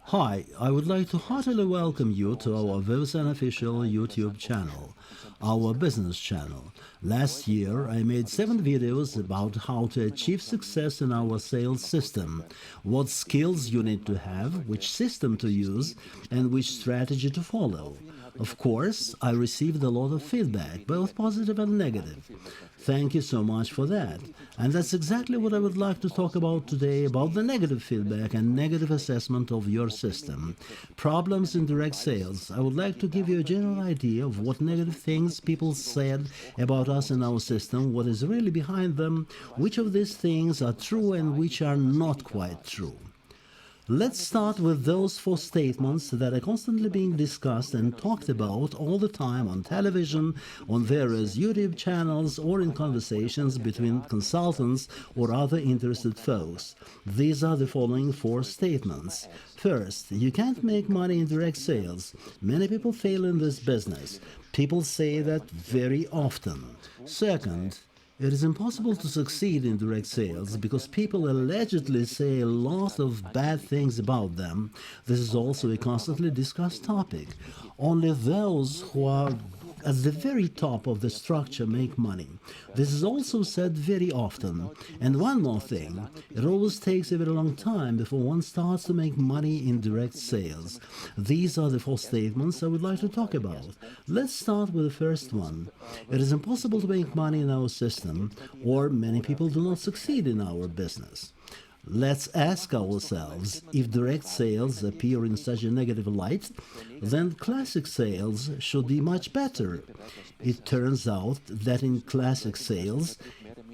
Hi, I would like to heartily welcome you to our Vivasan official YouTube channel, our business channel. Last year, I made 7 videos about how to achieve success in our sales system, what skills you need to have, which system to use, and which strategy to follow. Of course, I received a lot of feedback, both positive and negative. Thank you so much for that. And that's exactly what I would like to talk about today, about the negative feedback and negative assessment of your system. Problems in direct sales. I would like to give you a general idea of what negative things people said about us in our system, what is really behind them, which of these things are true and which are not quite true. Let's start with those 4 statements that are constantly being discussed and talked about all the time on television, on various YouTube channels, or in conversations between consultants or other interested folks. These are the following 4 statements. First, you can't make money in direct sales. Many people fail in this business. People say that very often. Second, it is impossible to succeed in direct sales because people allegedly say a lot of bad things about them. This is also a constantly discussed topic. Only those who are at the very top of the structure make money. This is also said very often. And one more thing, it always takes a very long time before one starts to make money in direct sales. These are the 4 statements I would like to talk about. Let's start with the first one. It is impossible to make money in our system, or many people do not succeed in our business. Let's ask ourselves, if direct sales appear in such a negative light, then classic sales should be much better. It turns out that in classic sales,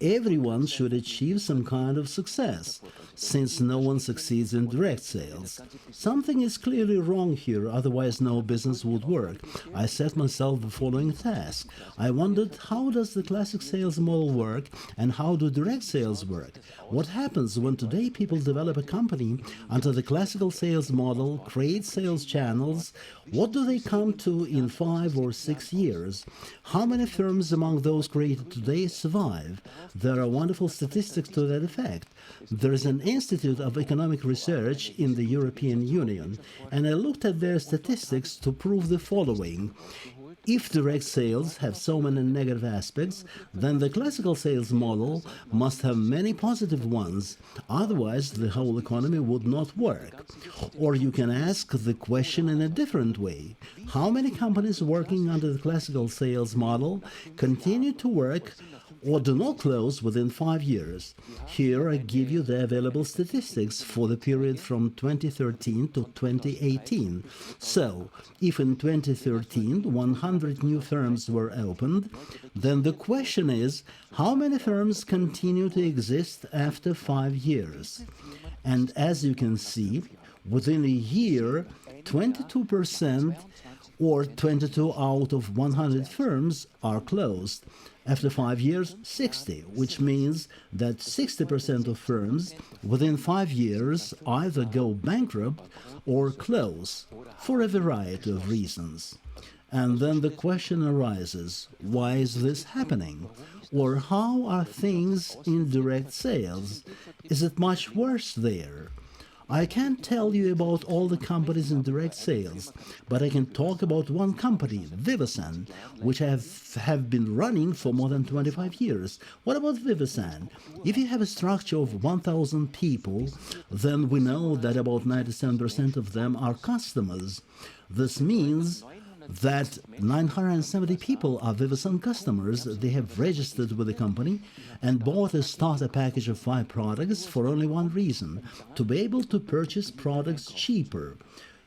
everyone should achieve some kind of success, since no one succeeds in direct sales. Something is clearly wrong here, otherwise no business would work. I set myself the following task. I wondered, how does the classic sales model work and how do direct sales work? What happens when today people develop a company under the classical sales model, create sales channels? What do they come to in 5 or 6 years? How many firms among those created today survive? There are wonderful statistics to that effect. There is an Institute of Economic Research in the European Union, and I looked at their statistics to prove the following. If direct sales have so many negative aspects, then the classical sales model must have many positive ones. Otherwise, the whole economy would not work. Or you can ask the question in a different way. How many companies working under the classical sales model continue to work or do not close within 5 years? Here I give you the available statistics for the period from 2013 to 2018. So, if in 2013 100 new firms were opened, then the question is, how many firms continue to exist after 5 years? And as you can see, within a year, 22% or 22 out of 100 firms are closed. After 5 years, 60, which means that 60% of firms within 5 years either go bankrupt or close for a variety of reasons. And then the question arises, why is this happening? Or how are things in direct sales? Is it much worse there? I can't tell you about all the companies in direct sales, but I can talk about one company, Vivasan, which have been running for more than 25 years. What about Vivasan? If you have a structure of 1,000 people, then we know that about 97% of them are customers. This means that 970 people are Vivasan customers. They have registered with the company and bought a starter package of 5 products for only one reason: to be able to purchase products cheaper.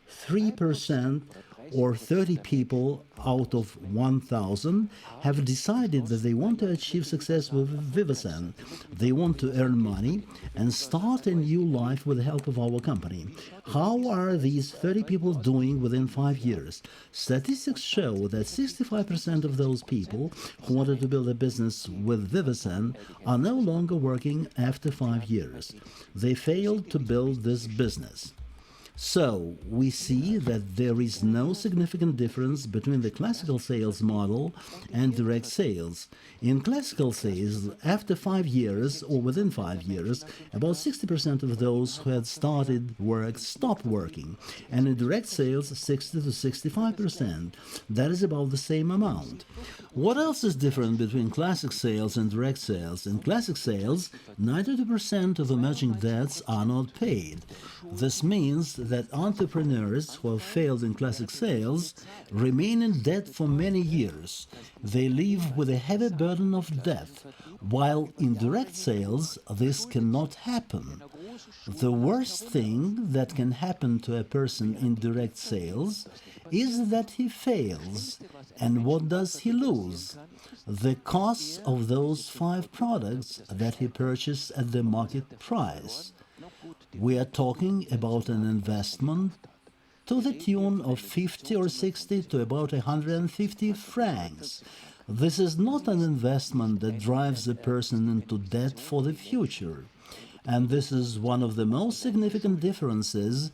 3% or 30 people out of 1,000 have decided that they want to achieve success with Vivasan. They want to earn money and start a new life with the help of our company. How are these 30 people doing within 5 years? Statistics show that 65% of those people who wanted to build a business with Vivasan are no longer working after 5 years. They failed to build this business. So, we see that there is no significant difference between the classical sales model and direct sales. In classical sales, after 5 years or within 5 years, about 60% of those who had started work stop working, and in direct sales, 60 to 65%. That is about the same amount. What else is different between classic sales and direct sales? In classic sales, 92% of emerging debts are not paid. This means that entrepreneurs who have failed in classic sales remain in debt for many years. They live with a heavy burden of debt, while in direct sales this cannot happen. The worst thing that can happen to a person in direct sales is that he fails. And what does he lose? The costs of those 5 products that he purchased at the market price. We are talking about an investment to the tune of 50 or 60 to about 150 francs. This is not an investment that drives a person into debt for the future. And this is one of the most significant differences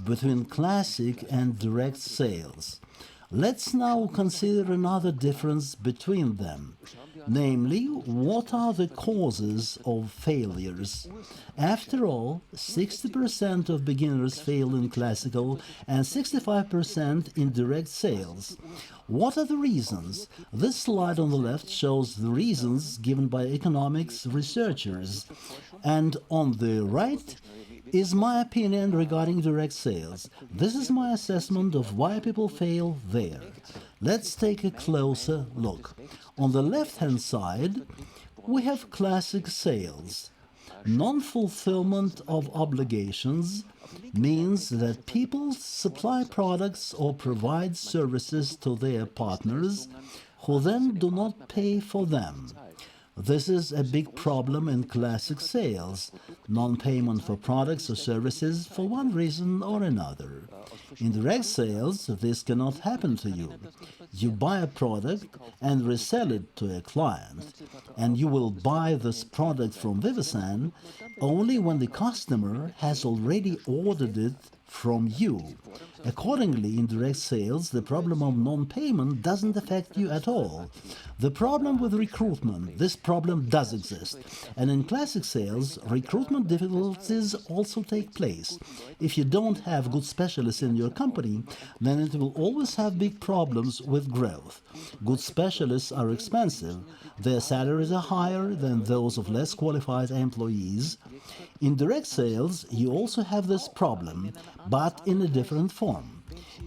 between classic and direct sales. Let's now consider another difference between them. Namely, what are the causes of failures? After all, 60% of beginners fail in classical and 65% in direct sales. What are the reasons? This slide on the left shows the reasons given by economics researchers, and on the right is my opinion regarding direct sales. This is my assessment of why people fail there. Let's take a closer look. On the left-hand side, we have classic sales. Non-fulfillment of obligations means that people supply products or provide services to their partners who then do not pay for them. This is a big problem in classic sales, non-payment for products or services for one reason or another. In direct sales, this cannot happen to you. You buy a product and resell it to a client, and you will buy this product from Vivasan only when the customer has already ordered it from you. Accordingly, in direct sales, the problem of non-payment doesn't affect you at all. The problem with recruitment, this problem does exist. And in classic sales, recruitment difficulties also take place. If you don't have good specialists in your company, then it will always have big problems with growth. Good specialists are expensive. Their salaries are higher than those of less qualified employees. In direct sales, you also have this problem, but in a different form.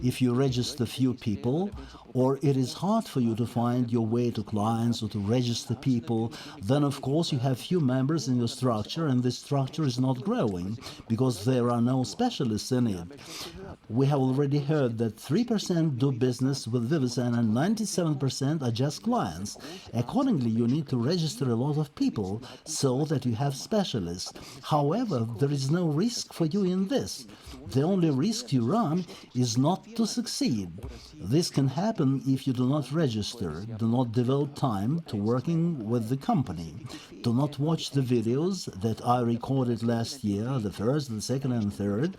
If you register few people, or it is hard for you to find your way to clients or to register people, then of course you have few members in your structure and this structure is not growing because there are no specialists in it. We have already heard that 3% do business with Vivasan and 97% are just clients. Accordingly, you need to register a lot of people so that you have specialists. However, there is no risk for you in this. The only risk you run is not to succeed. This can happen if you do not register, do not devote time to working with the company, do not watch the videos that I recorded last year, the first, the second and third.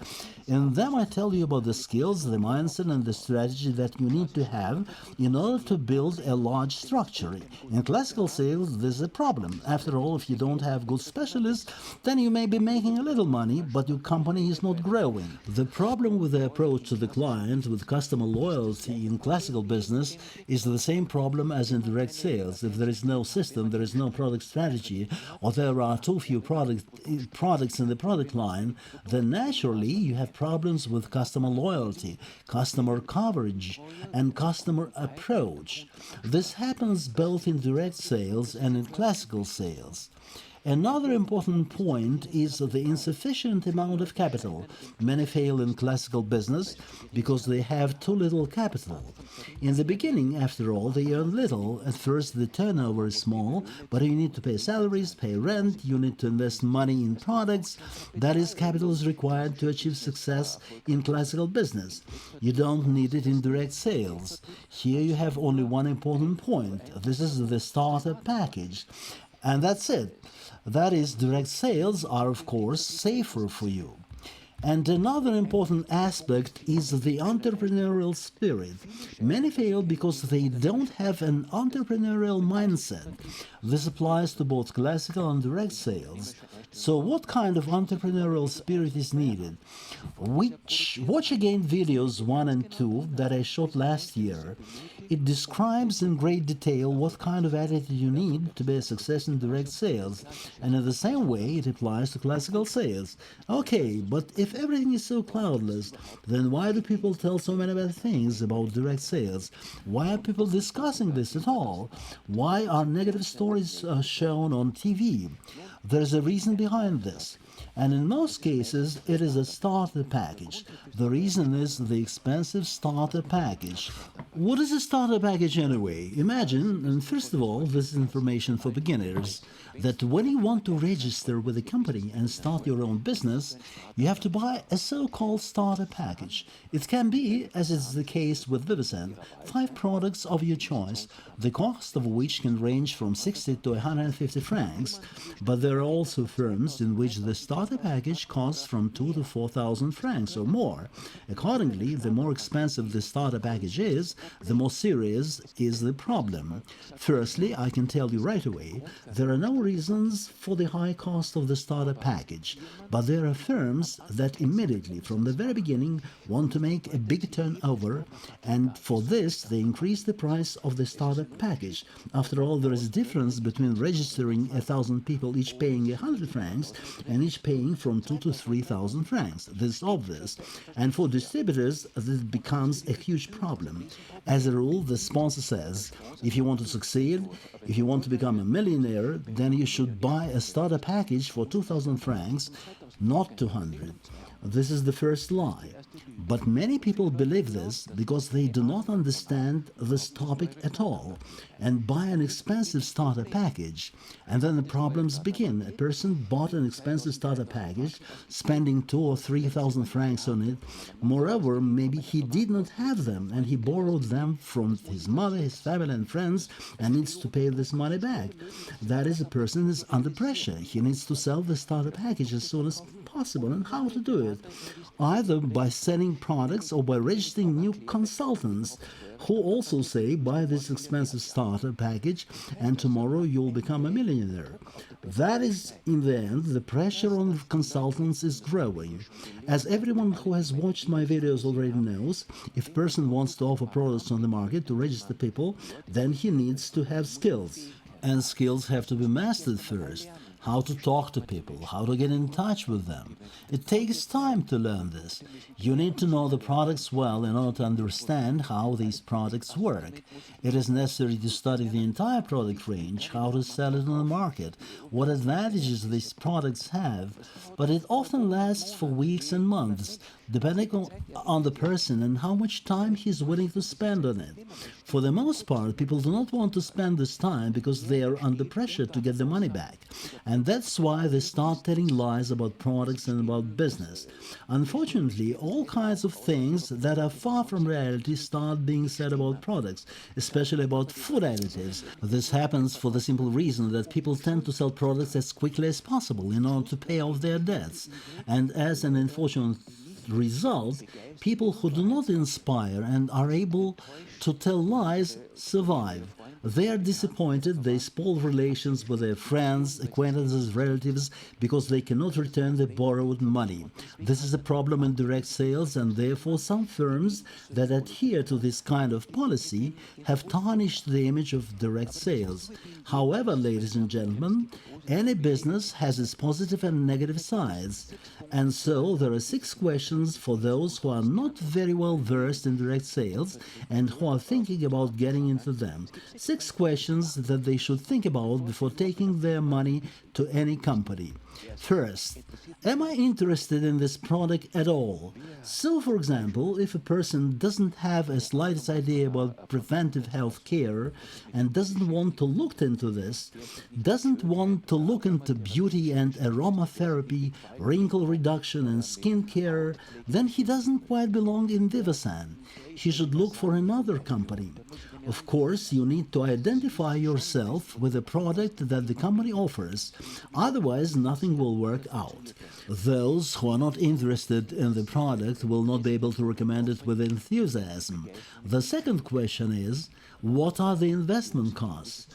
In them I tell you about the skills, the mindset and the strategy that you need to have in order to build a large structure. In classical sales, this is a problem. After all, if you don't have good specialists, then you may be making a little money, but your company is not growing. The problem with the approach to the client, with customer loyalty in classical business, is the same problem as in direct sales. If there is no system, there is no product strategy, or there are too few products in the product line, then naturally you have problems with customer loyalty, customer coverage, and customer approach. This happens both in direct sales and in classical sales. Another important point is the insufficient amount of capital. Many fail in classical business because they have too little capital. In the beginning, after all, they earn little. At first, the turnover is small, but you need to pay salaries, pay rent, you need to invest money in products. That is, capital is required to achieve success in classical business. You don't need it in direct sales. Here you have only one important point. This is the starter package. And that's it. That is, direct sales are, of course, safer for you. And another important aspect is the entrepreneurial spirit. Many fail because they don't have an entrepreneurial mindset. This applies to both classical and direct sales. So what kind of entrepreneurial spirit is needed? Watch again videos 1 and 2 that I shot last year. It describes in great detail what kind of attitude you need to be a success in direct sales, and in the same way it applies to classical sales. Okay, but if everything is so cloudless, then why do people tell so many bad things about direct sales? Why are people discussing this at all? Why are negative stories shown on TV? There is a reason behind this. And in most cases, it is a starter package. The reason is the expensive starter package. What is a starter package anyway? Imagine, and first of all, this is information for beginners, that when you want to register with a company and start your own business, you have to buy a so-called starter package. It can be, as is the case with Vivasend, 5 products of your choice, the cost of which can range from 60 to 150 francs, but there are also firms in which the starter package costs from 2 to 4,000 francs or more. Accordingly, the more expensive the starter package is, the more serious is the problem. Firstly, I can tell you right away, there are no reasons for the high cost of the starter package, but there are firms that immediately, from the very beginning, want to make a big turnover, and for this they increase the price of the starter package. After all, there is a difference between registering 1,000 people, each paying 100 francs, and each paying from 2 to 3,000 francs. This is obvious, and for distributors this becomes a huge problem. As a rule, the sponsor says, if you want to succeed, if you want to become a millionaire, then you should buy a starter package for 2,000 francs, not 200. This is the first lie. But many people believe this because they do not understand this topic at all and buy an expensive starter package. And then the problems begin. A person bought an expensive starter package, spending 2 or 3,000 francs on it. Moreover, maybe he did not have them and he borrowed them from his mother, his family and friends and needs to pay this money back. That is, a person is under pressure. He needs to sell the starter package as soon as possible. And how to do it? Either by selling products or by registering new consultants who also say, buy this expensive starter package and tomorrow you'll become a millionaire. That is, in the end, the pressure on consultants is growing. As everyone who has watched my videos already knows, if a person wants to offer products on the market to register people, then he needs to have skills. And skills have to be mastered first. How to talk to people, how to get in touch with them. It takes time to learn this. You need to know the products well in order to understand how these products work. It is necessary to study the entire product range, how to sell it on the market, what advantages these products have, but it often lasts for weeks and months, depending on the person and how much time he's willing to spend on it. For the most part, people do not want to spend this time because they are under pressure to get the money back. And that's why they start telling lies about products and about business. Unfortunately, all kinds of things that are far from reality start being said about products, especially about food additives. This happens for the simple reason that people tend to sell products as quickly as possible in order to pay off their debts. And as an unfortunate result, people who do not inspire and are able to tell lies survive. They are disappointed, they spoil relations with their friends, acquaintances, relatives because they cannot return the borrowed money. This is a problem in direct sales, and therefore some firms that adhere to this kind of policy have tarnished the image of direct sales. However, ladies and gentlemen, any business has its positive and negative sides, and so there are 6 questions for those who are not very well versed in direct sales and who are thinking about getting into them. 6 questions that they should think about before taking their money to any company. First, am I interested in this product at all? So, for example, if a person doesn't have a slightest idea about preventive health care and doesn't want to look into this, doesn't want to look into beauty and aromatherapy, wrinkle reduction and skin care, then he doesn't quite belong in Vivasend. he should look for another company. Of course, you need to identify yourself with the product that the company offers, otherwise nothing will work out. Those who are not interested in the product will not be able to recommend it with enthusiasm. The second question is, what are the investment costs?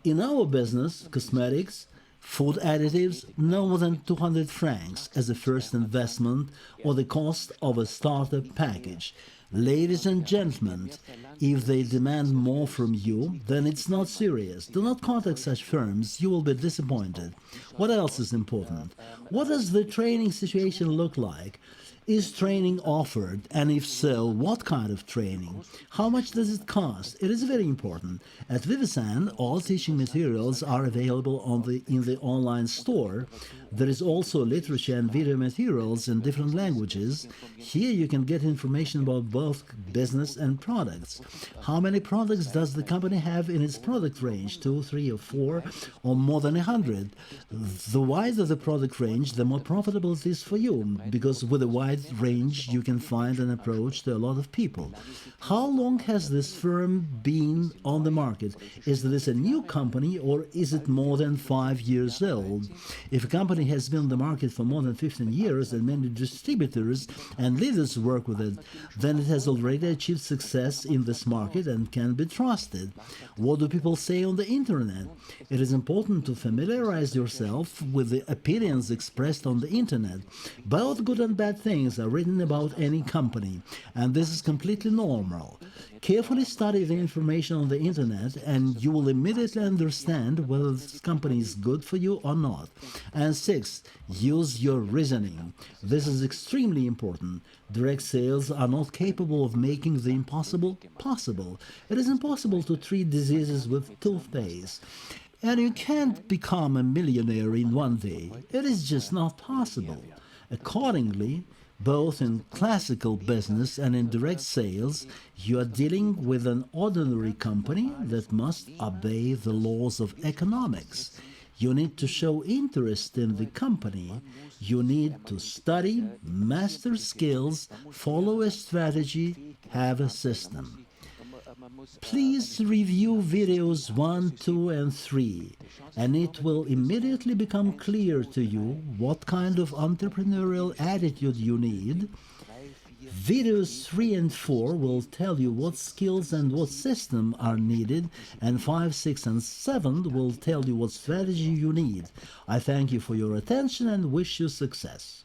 In our business, cosmetics, food additives, no more than 200 francs as a first investment or the cost of a starter package. Ladies and gentlemen, if they demand more from you, then it's not serious. Do not contact such firms, you will be disappointed. What else is important? What does the training situation look like? Is training offered, and if so, what kind of training? How much does it cost? It is very important. At Vivasan, all teaching materials are available in the online store. There is also literature and video materials in different languages. Here you can get information about both business and products. How many products does the company have in its product range? 2, 3, or 4, or more than 100? The wider the product range, the more profitable it is for you, because with a wide range you can find an approach to a lot of people. How long has this firm been on the market? Is this a new company or is it more than 5 years old? If a company has been on the market for more than 15 years and many distributors and leaders work with it, then it has already achieved success in this market and can be trusted. What do people say on the internet? It is important to familiarize yourself with the opinions expressed on the internet. Both good and bad things are written about any company, and this is completely normal. Carefully study the information on the internet and you will immediately understand whether this company is good for you or not. And 6, use your reasoning. This is extremely important. Direct sales are not capable of making the impossible possible. It is impossible to treat diseases with toothpaste. And you can't become a millionaire in one day. It is just not possible. Accordingly, both in classical business and in direct sales, you are dealing with an ordinary company that must obey the laws of economics. You need to show interest in the company. You need to study, master skills, follow a strategy, have a system. Please review videos 1, 2, and 3, and it will immediately become clear to you what kind of entrepreneurial attitude you need. Videos 3 and 4 will tell you what skills and what system are needed, and 5, 6, and 7 will tell you what strategy you need. I thank you for your attention and wish you success.